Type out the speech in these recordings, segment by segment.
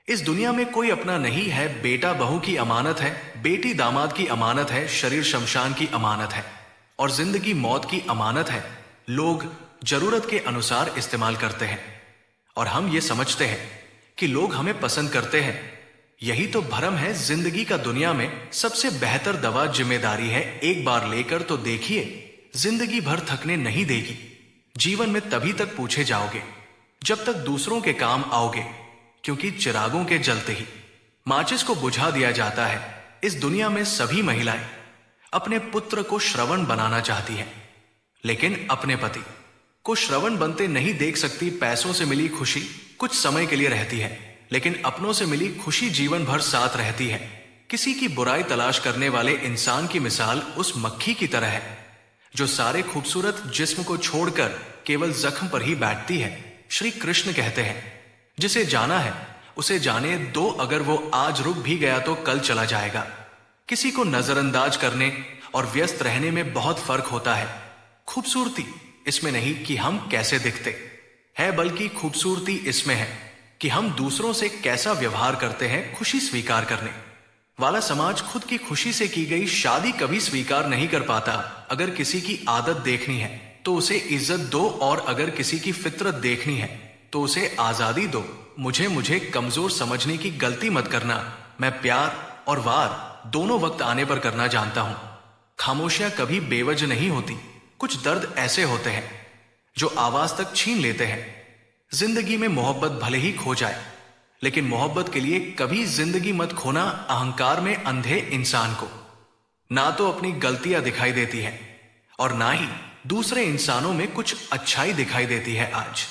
इस दुनिया में कोई अपना नहीं है। बेटा बहू की अमानत है, बेटी दामाद की अमानत है, शरीर शमशान की अमानत है और जिंदगी मौत की अमानत है। लोग जरूरत के अनुसार इस्तेमाल करते हैं और हम ये समझते हैं कि लोग हमें पसंद करते हैं। यही तो भ्रम है। जिंदगी का दुनिया में सबसे बेहतर दवा जिम्मेदारी है। एक बार लेकर तो देखिए, जिंदगी भर थकने नहीं देगी। जीवन में तभी तक पूछे जाओगे जब तक दूसरों के काम आओगे, क्योंकि चिरागों के जलते ही माचिस को बुझा दिया जाता है। इस दुनिया में सभी महिलाएं अपने पुत्र को श्रवण बनाना चाहती हैं, लेकिन अपने पति को श्रवण बनते नहीं देख सकती। पैसों से मिली खुशी कुछ समय के लिए रहती है, लेकिन अपनों से मिली खुशी जीवन भर साथ रहती है। किसी की बुराई तलाश करने वाले इंसान की मिसाल उस मक्खी की तरह है जो सारे खूबसूरत जिस्म को छोड़कर केवल जख्म पर ही बैठती है। श्री कृष्ण कहते हैं, जिसे जाना है उसे जाने दो, अगर वो आज रुक भी गया तो कल चला जाएगा। किसी को नजरअंदाज करने और व्यस्त रहने में बहुत फर्क होता है। खूबसूरती इसमें नहीं कि हम कैसे दिखते हैं, बल्कि खूबसूरती इसमें है कि हम दूसरों से कैसा व्यवहार करते हैं। खुशी स्वीकार करने वाला समाज खुद की खुशी से की गई शादी कभी स्वीकार नहीं कर पाता। अगर किसी की आदत देखनी है तो उसे इज्जत दो, और अगर किसी की फितरत देखनी है तो उसे आजादी दो। मुझे कमजोर समझने की गलती मत करना। मैं प्यार और वार दोनों वक्त आने पर करना जानता हूं। खामोशियां कभी बेवजह नहीं होती। कुछ दर्द ऐसे होते हैं जो आवाज तक छीन लेते हैं। जिंदगी में मोहब्बत भले ही खो जाए, लेकिन मोहब्बत के लिए कभी जिंदगी मत खोना। अहंकार में अंधे इंसान को ना तो अपनी गलतियां दिखाई देती है और ना ही दूसरे इंसानों में कुछ अच्छाई दिखाई देती है। आज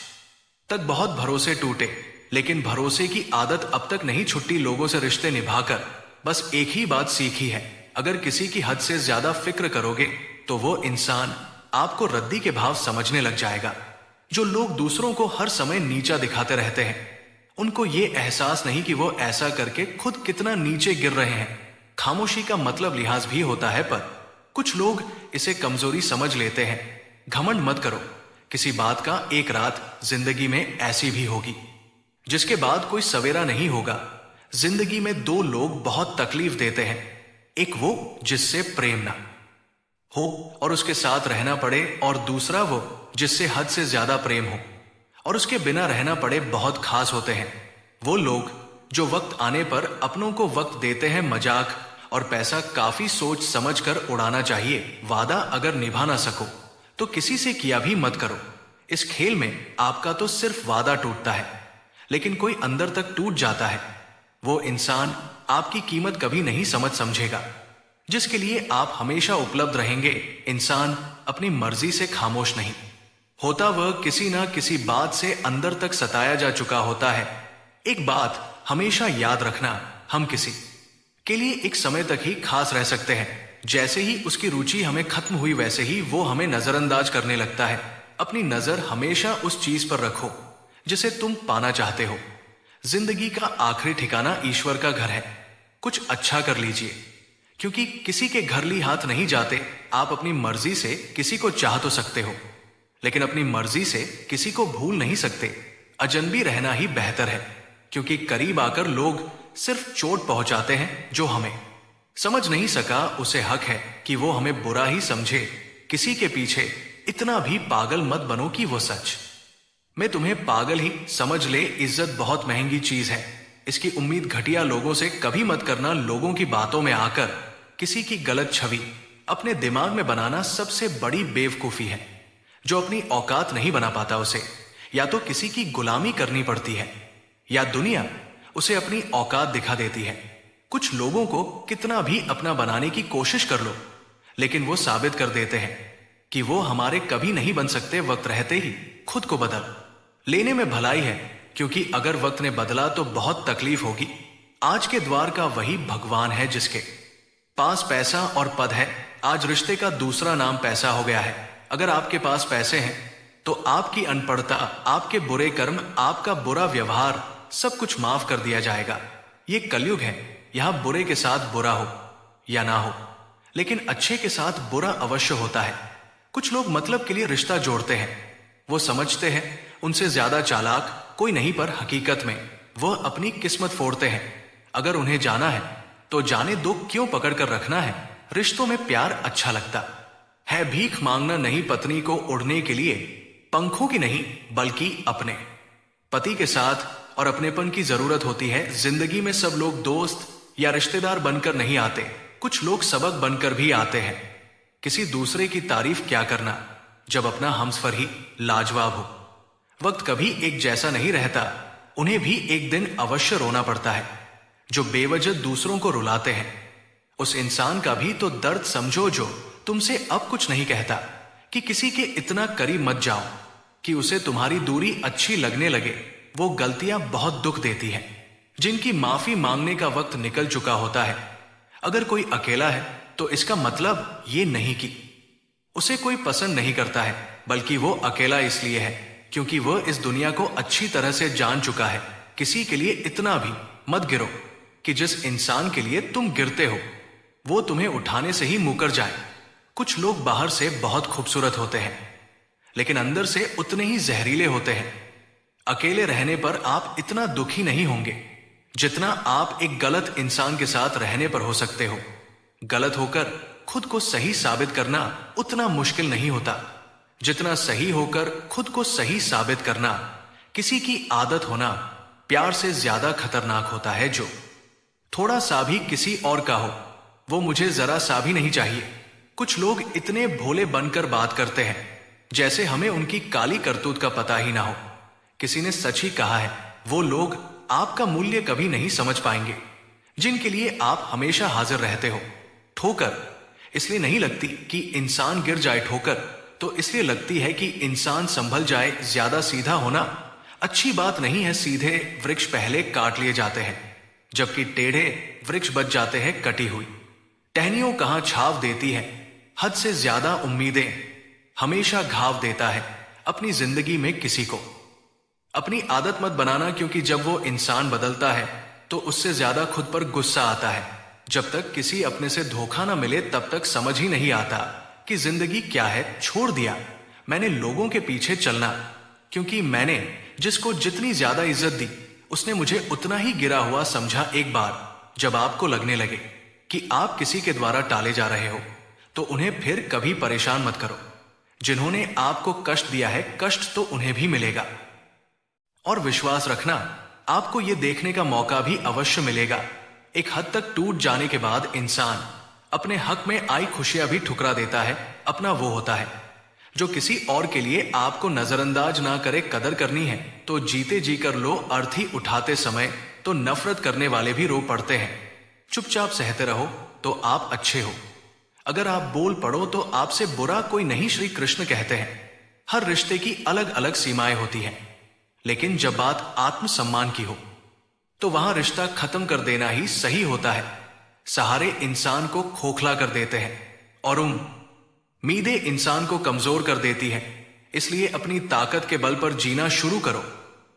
तक बहुत भरोसे टूटे, लेकिन भरोसे की आदत अब तक नहीं छुट्टी। लोगों से रिश्ते निभाकर बस एक ही बात सीखी है, अगर किसी की हद से ज्यादा फिक्र करोगे तो वो इंसान आपको रद्दी के भाव समझने लग जाएगा। जो लोग दूसरों को हर समय नीचा दिखाते रहते हैं, उनको ये एहसास नहीं कि वो ऐसा करके खुद कितना नीचे गिर रहे हैं। खामोशी का मतलब लिहाज भी होता है, पर कुछ लोग इसे कमजोरी समझ लेते हैं। घमंड मत करो, किसी बात का एक रात जिंदगी में ऐसी भी होगी जिसके बाद कोई सवेरा नहीं होगा। जिंदगी में दो लोग बहुत तकलीफ देते हैं, एक वो जिससे प्रेम ना हो और उसके साथ रहना पड़े, और दूसरा वो जिससे हद से ज्यादा प्रेम हो और उसके बिना रहना पड़े। बहुत खास होते हैं वो लोग जो वक्त आने पर अपनों को वक्त देते हैं। मजाक और पैसा काफी सोच समझ कर उड़ाना चाहिए। वादा अगर निभा ना सको तो किसी से किया भी मत करो। इस खेल में आपका तो सिर्फ वादा टूटता है, लेकिन कोई अंदर तक टूट जाता है। वो इंसान आपकी कीमत कभी नहीं समझेगा जिसके लिए आप हमेशा उपलब्ध रहेंगे। इंसान अपनी मर्जी से खामोश नहीं होता, वह किसी ना किसी बात से अंदर तक सताया जा चुका होता है। एक बात हमेशा याद रखना, हम किसी के लिए एक समय तक ही खास रह सकते हैं। जैसे ही उसकी रुचि हमें खत्म हुई, वैसे ही वो हमें नजरअंदाज करने लगता है। अपनी नजर हमेशा उस चीज पर रखो जिसे तुम पाना चाहते हो। जिंदगी का आखिरी ठिकाना ईश्वर का घर है। कुछ अच्छा कर लीजिए, क्योंकि किसी के घर ली हाथ नहीं जाते। आप अपनी मर्जी से किसी को चाह तो सकते हो, लेकिन अपनी मर्जी से किसी को भूल नहीं सकते। अजनबी रहना ही बेहतर है, क्योंकि करीब आकर लोग सिर्फ चोट पहुंचाते हैं। जो हमें समझ नहीं सका उसे हक है कि वो हमें बुरा ही समझे। किसी के पीछे इतना भी पागल मत बनो कि वो सच मैं तुम्हें पागल ही समझ ले। इज्जत बहुत महंगी चीज है, इसकी उम्मीद घटिया लोगों से कभी मत करना। लोगों की बातों में आकर किसी की गलत छवि अपने दिमाग में बनाना सबसे बड़ी बेवकूफी है। जो अपनी औकात नहीं बना पाता, उसे या तो किसी की गुलामी करनी पड़ती है या दुनिया उसे अपनी औकात दिखा देती है। कुछ लोगों को कितना भी अपना बनाने की कोशिश कर लो, लेकिन वो साबित कर देते हैं कि वो हमारे कभी नहीं बन सकते। वक्त रहते ही खुद को बदल लेने में भलाई है, क्योंकि अगर वक्त ने बदला तो बहुत तकलीफ होगी। आज के द्वार का वही भगवान है जिसके पास पैसा और पद है। आज रिश्ते का दूसरा नाम पैसा हो गया है। अगर आपके पास पैसे हैं तो आपकी अनपढ़ता, आपके बुरे कर्म, आपका बुरा व्यवहार, सब कुछ माफ कर दिया जाएगा। ये कलयुग है, यहां बुरे के साथ बुरा हो या ना हो, लेकिन अच्छे के साथ बुरा अवश्य होता है। कुछ लोग मतलब के लिए रिश्ता जोड़ते हैं। वो समझते हैं उनसे ज्यादा चालाक कोई नहीं, पर हकीकत में वह अपनी किस्मत फोड़ते हैं। अगर उन्हें जाना है तो जाने दो, क्यों पकड़ कर रखना है। रिश्तों में प्यार अच्छा लगता है, भीख मांगना नहीं पत्नी को उड़ने के लिए, पंखों की नहीं बल्कि अपने। पति के साथ और अपनेपन की जरूरत होती है। जिंदगी में सब लोग दोस्त या रिश्तेदार बनकर नहीं आते, कुछ लोग सबक बनकर भी आते हैं। किसी दूसरे की तारीफ क्या करना जब अपना हमसफर ही लाजवाब हो। वक्त कभी एक जैसा नहीं रहता, उन्हें भी एक दिन अवश्य रोना पड़ता है। जो बेवजह दूसरों को रुलाते हैं, उस इंसान का भी तो दर्द समझो जो तुमसे अब कुछ नहीं कहता। कि किसी के इतना करीब मत जाओ कि उसे तुम्हारी दूरी अच्छी लगने लगे। वो गलतियां बहुत दुख देती हैं, जिनकी माफी मांगने का वक्त निकल चुका होता है। अगर कोई अकेला है तो इसका मतलब ये नहीं कि उसे कोई पसंद नहीं करता है, बल्कि वो अकेला इसलिए है क्योंकि वह इस दुनिया को अच्छी तरह से जान चुका है। किसी के लिए इतना भी मत गिरो कि जिस इंसान के लिए तुम गिरते हो वो तुम्हें उठाने से ही मुकर जाए। कुछ लोग बाहर से बहुत खूबसूरत होते हैं, लेकिन अंदर से उतने ही जहरीले होते हैं। अकेले रहने पर आप इतना दुखी नहीं होंगे जितना आप एक गलत इंसान के साथ रहने पर हो सकते हो। गलत होकर खुद को सही साबित करना उतना मुश्किल नहीं होता जितना सही होकर खुद को सही साबित करना। किसी की आदत होना प्यार से ज्यादा खतरनाक होता है। जो थोड़ा सा भी किसी और का हो, वो मुझे जरा सा भी नहीं चाहिए। कुछ लोग इतने भोले बनकर बात करते हैं जैसे हमें उनकी काली करतूत का पता ही ना हो। किसी ने सच ही कहा है, वो लोग आपका मूल्य कभी नहीं समझ पाएंगे जिनके लिए आप हमेशा हाजिर रहते हो। ठोकर इसलिए नहीं लगती कि इंसान गिर जाए, ठोकर तो इसलिए लगती है कि इंसान संभल जाए। ज्यादा सीधा होना अच्छी बात नहीं है। सीधे वृक्ष पहले काट लिए जाते हैं, जबकि टेढ़े वृक्ष बच जाते हैं कटी हुई। टहनियों कहां छाव देती है, हद से ज्यादा उम्मीदें हमेशा घाव देता है। अपनी जिंदगी में किसी को अपनी आदत मत बनाना, क्योंकि जब वो इंसान बदलता है तो उससे ज्यादा खुद पर गुस्सा आता है। जब तक किसी अपने से धोखा ना मिले तब तक समझ ही नहीं आता कि जिंदगी क्या है। छोड़ दिया मैंने लोगों के पीछे चलना, क्योंकि मैंने जिसको जितनी ज्यादा इज्जत दी उसने मुझे उतना ही गिरा हुआ समझा। एक बार जब आपको लगने लगे कि आप किसी के द्वारा टाले जा रहे हो तो उन्हें फिर कभी परेशान मत करो। जिन्होंने आपको कष्ट दिया है, कष्ट तो उन्हें भी मिलेगा। और विश्वास रखना, आपको यह देखने का मौका भी अवश्य मिलेगा। एक हद तक टूट जाने के बाद इंसान अपने हक में आई खुशियां भी ठुकरा देता है। अपना वो होता है जो किसी और के लिए आपको नजरअंदाज ना करे। कदर करनी है तो जीते जी कर लो, अर्थी उठाते समय तो नफरत करने वाले भी रो पड़ते हैं। चुपचाप सहते रहो तो आप अच्छे हो। अगर आप बोल पड़ो तो आपसे बुरा कोई नहीं, श्री कृष्ण कहते हैं। हर रिश्ते की अलग अलग सीमाएं होती हैं, लेकिन जब बात आत्मसम्मान की हो तो वहां रिश्ता खत्म कर देना ही सही होता है। सहारे इंसान को खोखला कर देते हैं और उम्मीदें इंसान को कमजोर कर देती है। इसलिए अपनी ताकत के बल पर जीना शुरू करो,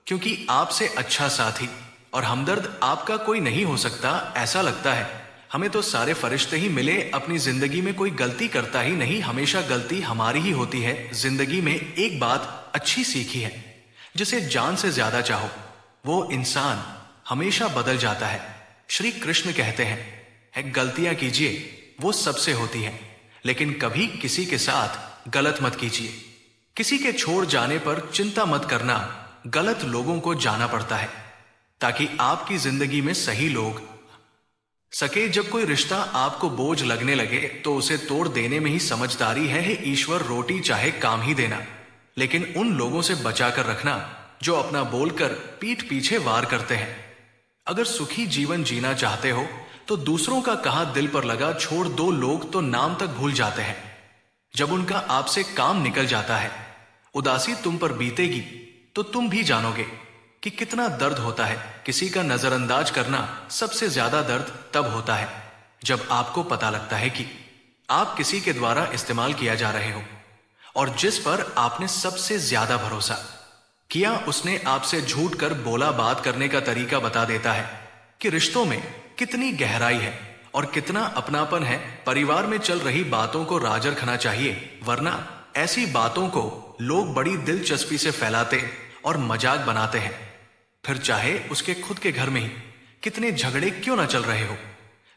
क्योंकि आपसे अच्छा साथी और हमदर्द आपका कोई नहीं हो सकता। ऐसा लगता है हमें तो सारे फरिश्ते ही मिले, अपनी जिंदगी में कोई गलती करता ही नहीं, हमेशा गलती हमारी ही होती है। जिंदगी में एक बात अच्छी सीखी है, जिसे जान से ज्यादा चाहो वो इंसान हमेशा बदल जाता है। श्री कृष्ण कहते हैं, गलतियां कीजिए वो सबसे होती है, लेकिन कभी किसी के साथ गलत मत कीजिए। किसी के छोड़ जाने पर चिंता मत करना, गलत लोगों को जाना पड़ता है ताकि आपकी जिंदगी में सही लोग सके। जब कोई रिश्ता आपको बोझ लगने लगे तो उसे तोड़ देने में ही समझदारी है। हे ईश्वर, रोटी चाहे काम ही देना, लेकिन उन लोगों से बचा कर रखना जो अपना बोलकर पीठ पीछे वार करते हैं। अगर सुखी जीवन जीना चाहते हो तो दूसरों का कहा दिल पर लगा छोड़ दो। लोग तो नाम तक भूल जाते हैं जब उनका आपसे काम निकल जाता है। उदासी तुम पर बीतेगी तो तुम भी जानोगे कि कितना दर्द होता है। किसी का नजरअंदाज करना सबसे ज्यादा दर्द तब होता है जब आपको पता लगता है कि आप किसी के द्वारा इस्तेमाल किया जा रहे हो और जिस पर आपने सबसे ज्यादा भरोसा किया उसने आपसे झूठ कर बोला। बात करने का तरीका बता देता है कि रिश्तों में कितनी गहराई है और कितना अपनापन है। परिवार में चल रही बातों को राज रखना चाहिए, वरना ऐसी बातों को लोग बड़ी दिलचस्पी से फैलाते और मजाक बनाते हैं। फिर चाहे उसके खुद के घर में ही कितने झगड़े क्यों ना चल रहे हो,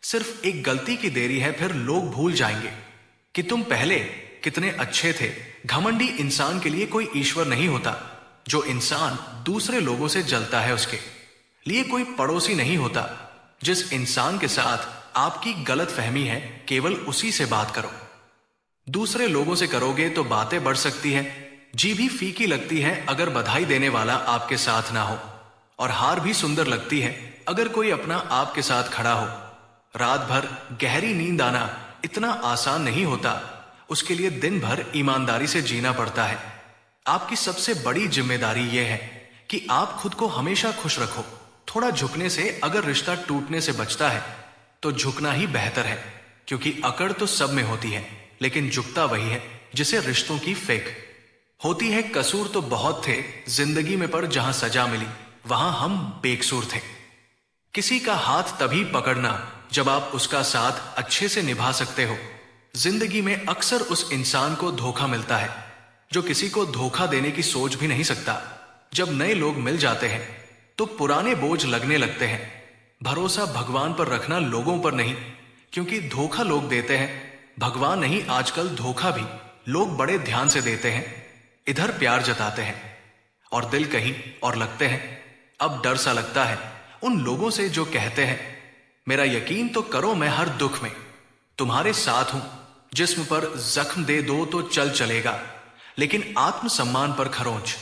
सिर्फ एक गलती की देरी है, फिर लोग भूल जाएंगे कि तुम पहले कितने अच्छे थे। घमंडी इंसान के लिए कोई ईश्वर नहीं होता। जो इंसान दूसरे लोगों से जलता है उसके लिए कोई पड़ोसी नहीं होता। जिस इंसान के साथ आपकी गलत फहमी है, केवल उसी से बात करो। दूसरे लोगों से करोगे तो बातें बढ़ सकती है, जी भी फीकी लगती है अगर बधाई देने वाला आपके साथ ना हो, और हार भी सुंदर लगती है अगर कोई अपना आपके साथ खड़ा हो। रात भर गहरी नींद आना इतना आसान नहीं होता, उसके लिए दिन भर ईमानदारी से जीना पड़ता है। आपकी सबसे बड़ी जिम्मेदारी यह है कि आप खुद को हमेशा खुश रखो। थोड़ा झुकने से अगर रिश्ता टूटने से बचता है तो झुकना ही बेहतर है, क्योंकि अकड़ तो सब में होती है, लेकिन झुकता वही है जिसे रिश्तों की फेक होती है। कसूर तो बहुत थे जिंदगी में, पर जहां सजा मिली वहां हम बेकसूर थे। किसी का हाथ तभी पकड़ना जब आप उसका साथ अच्छे से निभा सकते हो। जिंदगी में अक्सर उस इंसान को धोखा मिलता है जो किसी को धोखा देने की सोच भी नहीं सकता। जब नए लोग मिल जाते हैं तो पुराने बोझ लगने लगते हैं। भरोसा भगवान पर रखना, लोगों पर नहीं, क्योंकि धोखा लोग देते हैं, भगवान नहीं। आजकल धोखा भी लोग बड़े ध्यान से देते हैं। इधर प्यार जताते हैं और दिल कहीं और लगते हैं। अब डर सा लगता है उन लोगों से जो कहते हैं, मेरा यकीन तो करो मैं हर दुख में तुम्हारे साथ हूं। जिस्म पर जख्म दे दो तो चल चलेगा, लेकिन आत्मसम्मान पर खरोंच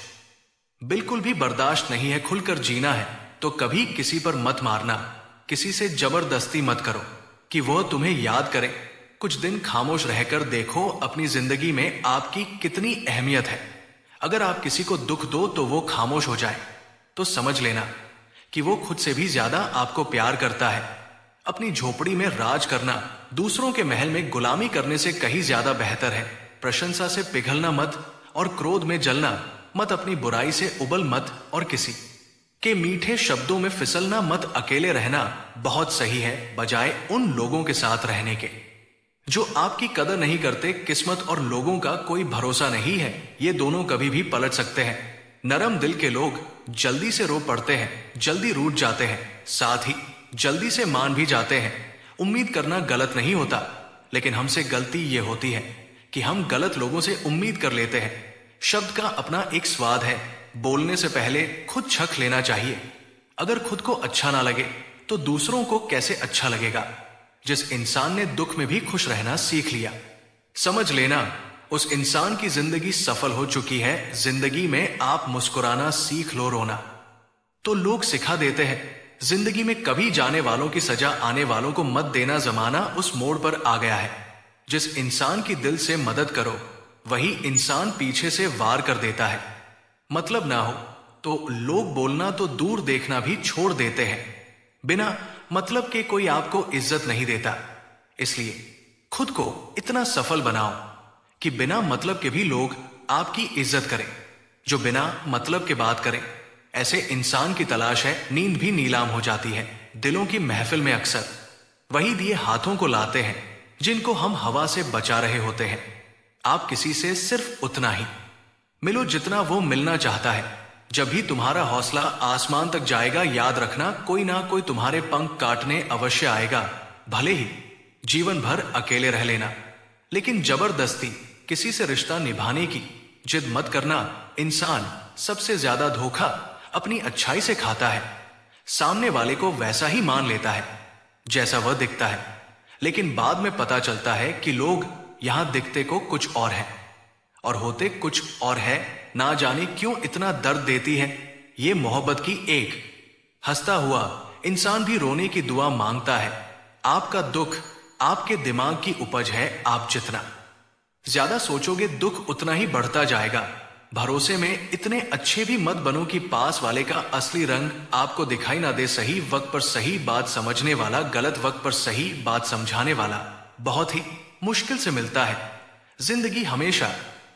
बिल्कुल भी बर्दाश्त नहीं है। खुलकर जीना है तो कभी किसी पर मत मारना, किसी से जबरदस्ती मत करो कि वह तुम्हें याद करे। कुछ दिन खामोश रहकर देखो अपनी जिंदगी में आपकी कितनी अहमियत है। अगर आप किसी को दुख दो तो वो खामोश हो जाए तो समझ लेना कि वो खुद से भी ज्यादा आपको प्यार करता है। अपनी झोपड़ी में राज करना दूसरों के महल में गुलामी करने से कहीं ज्यादा बेहतर है। प्रशंसा से पिघलना मत और क्रोध में जलना मत। अपनी बुराई से उबल मत और किसी के मीठे शब्दों में फिसलना मत। अकेले रहना बहुत सही है बजाय उन लोगों के साथ रहने के जो आपकी कदर नहीं करते। किस्मत और लोगों का कोई भरोसा नहीं है, ये दोनों कभी भी पलट सकते हैं। नरम दिल के लोग जल्दी से रो पड़ते हैं, जल्दी रूठ जाते हैं, साथ ही जल्दी से मान भी जाते हैं। उम्मीद करना गलत नहीं होता, लेकिन हमसे गलती यह होती है कि हम गलत लोगों से उम्मीद कर लेते हैं। शब्द का अपना एक स्वाद है, बोलने से पहले खुद छक लेना चाहिए। अगर खुद को अच्छा ना लगे तो दूसरों को कैसे अच्छा लगेगा। जिस इंसान ने दुख में भी खुश रहना सीख लिया, समझ लेना उस इंसान की जिंदगी सफल हो चुकी है। जिंदगी में आप मुस्कुराना सीख लो, रोना तो लोग सिखा देते हैं। जिंदगी में कभी जाने वालों की सजा आने वालों को मत देना। जमाना उस मोड़ पर आ गया है, जिस इंसान की दिल से मदद करो वही इंसान पीछे से वार कर देता है। मतलब ना हो तो लोग बोलना तो दूर देखना भी छोड़ देते हैं। बिना मतलब के कोई आपको इज्जत नहीं देता, इसलिए खुद को इतना सफल बनाओ कि बिना मतलब के भी लोग आपकी इज्जत करें। जो बिना मतलब के बात करें, ऐसे इंसान की तलाश है। नींद भी नीलाम हो जाती है दिलों की महफिल में। अक्सर वही दिए हाथों को लाते हैं जिनको हम हवा से बचा रहे होते हैं। आप किसी से सिर्फ उतना ही मिलो जितना वो मिलना चाहता है। जब भी तुम्हारा हौसला आसमान तक जाएगा, याद रखना कोई ना कोई तुम्हारे पंख काटने अवश्य आएगा। भले ही जीवन भर अकेले रह लेना, लेकिन जबरदस्ती किसी से रिश्ता निभाने की जिद मत करना। इंसान सबसे ज्यादा धोखा अपनी अच्छाई से खाता है। सामने वाले को वैसा ही मान लेता है जैसा वह दिखता है, लेकिन बाद में पता चलता है कि लोग यहां दिखते को कुछ और है और होते कुछ और है। ना जाने क्यों इतना दर्द देती है ये मोहब्बत की एक। हंसता हुआ इंसान भी रोने की दुआ मांगता है। आपका दुख आपके दिमाग की उपज है। आप जितना ज्यादा सोचोगे दुख उतना ही बढ़ता जाएगा। भरोसे में इतने अच्छे भी मत बनो कि पास वाले का असली रंग आपको दिखाई ना दे। सही वक्त पर सही बात समझने वाला, गलत वक्त पर सही बात समझाने वाला बहुत ही मुश्किल से मिलता है। जिंदगी हमेशा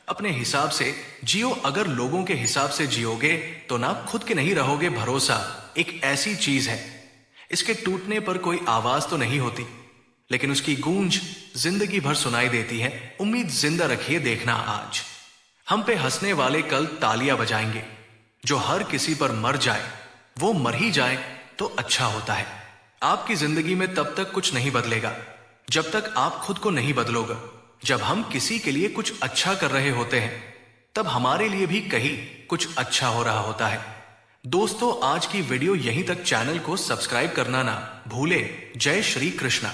अपने हिसाब से जियो। अगर लोगों के हिसाब से जियोगे तो ना खुद के नहीं रहोगे। भरोसा एक ऐसी चीज है, इसके टूटने पर कोई आवाज तो नहीं होती, लेकिन उसकी गूंज जिंदगी भर सुनाई देती है। उम्मीद जिंदा रखिए, देखना आज हम पे हंसने वाले कल तालियां बजाएंगे। जो हर किसी पर मर जाए वो मर ही जाए तो अच्छा होता है। आपकी जिंदगी में तब तक कुछ नहीं बदलेगा जब तक आप खुद को नहीं बदलोगे। जब हम किसी के लिए कुछ अच्छा कर रहे होते हैं तब हमारे लिए भी कहीं कुछ अच्छा हो रहा होता है। दोस्तों, आज की वीडियो यहीं तक। चैनल को सब्सक्राइब करना ना भूले। जय श्री कृष्णा।